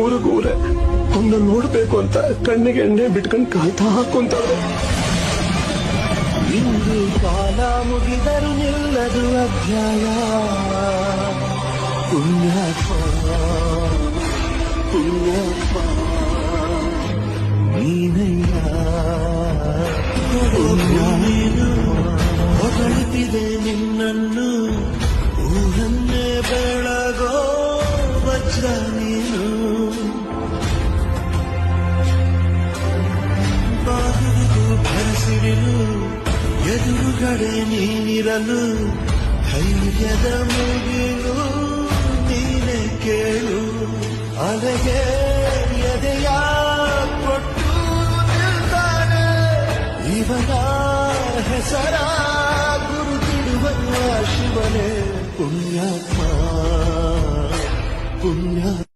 ಊರಿಗೂರೆ ಅವನ್ನ ನೋಡ್ಬೇಕು ಅಂತ ಕಣ್ಣಿಗೆ ಎಣ್ಣೆ ಬಿಟ್ಕೊಂಡು ಕಾಲ್ತಾ ಹಾಕೊಂತವ್ರೆ. ಇಂದು ಕಾಲ ಮುಗಿದರು ನಿಲ್ಲದು ಅಧ್ಯಾಯ. ಪುಣ್ಯಾತ್ಮ ಪುಣ್ಯಾತ್ಮ ನೀನಯ್ಯ. ನೀನು ಹೊಗಳುತ್ತಿದೆ ನಿನ್ನನ್ನು, ಊರನ್ನೇ ಬೆಳಗೋ ವಜ್ರ ನೀನು. ಬಾಗಿಲಿಗೂ ಭರಸಿಡಿಲು ಎದುರುಗಡೆ ನೀನಿರಲು, ಧೈರ್ಯದ ಮುಗಿಲು ನೀನೆ ಕೇಳು. ಅಲೆಗೆ ಎದೆಯ ಕೊಟ್ಟು ನಿಲ್ತಾನೆ ಇವನ ಹೆಸರ ಗುರುತಿಡುವ ಶಿವನೇ. ಪುಣ್ಯಾತ್ಮ ಪುಣ್ಯ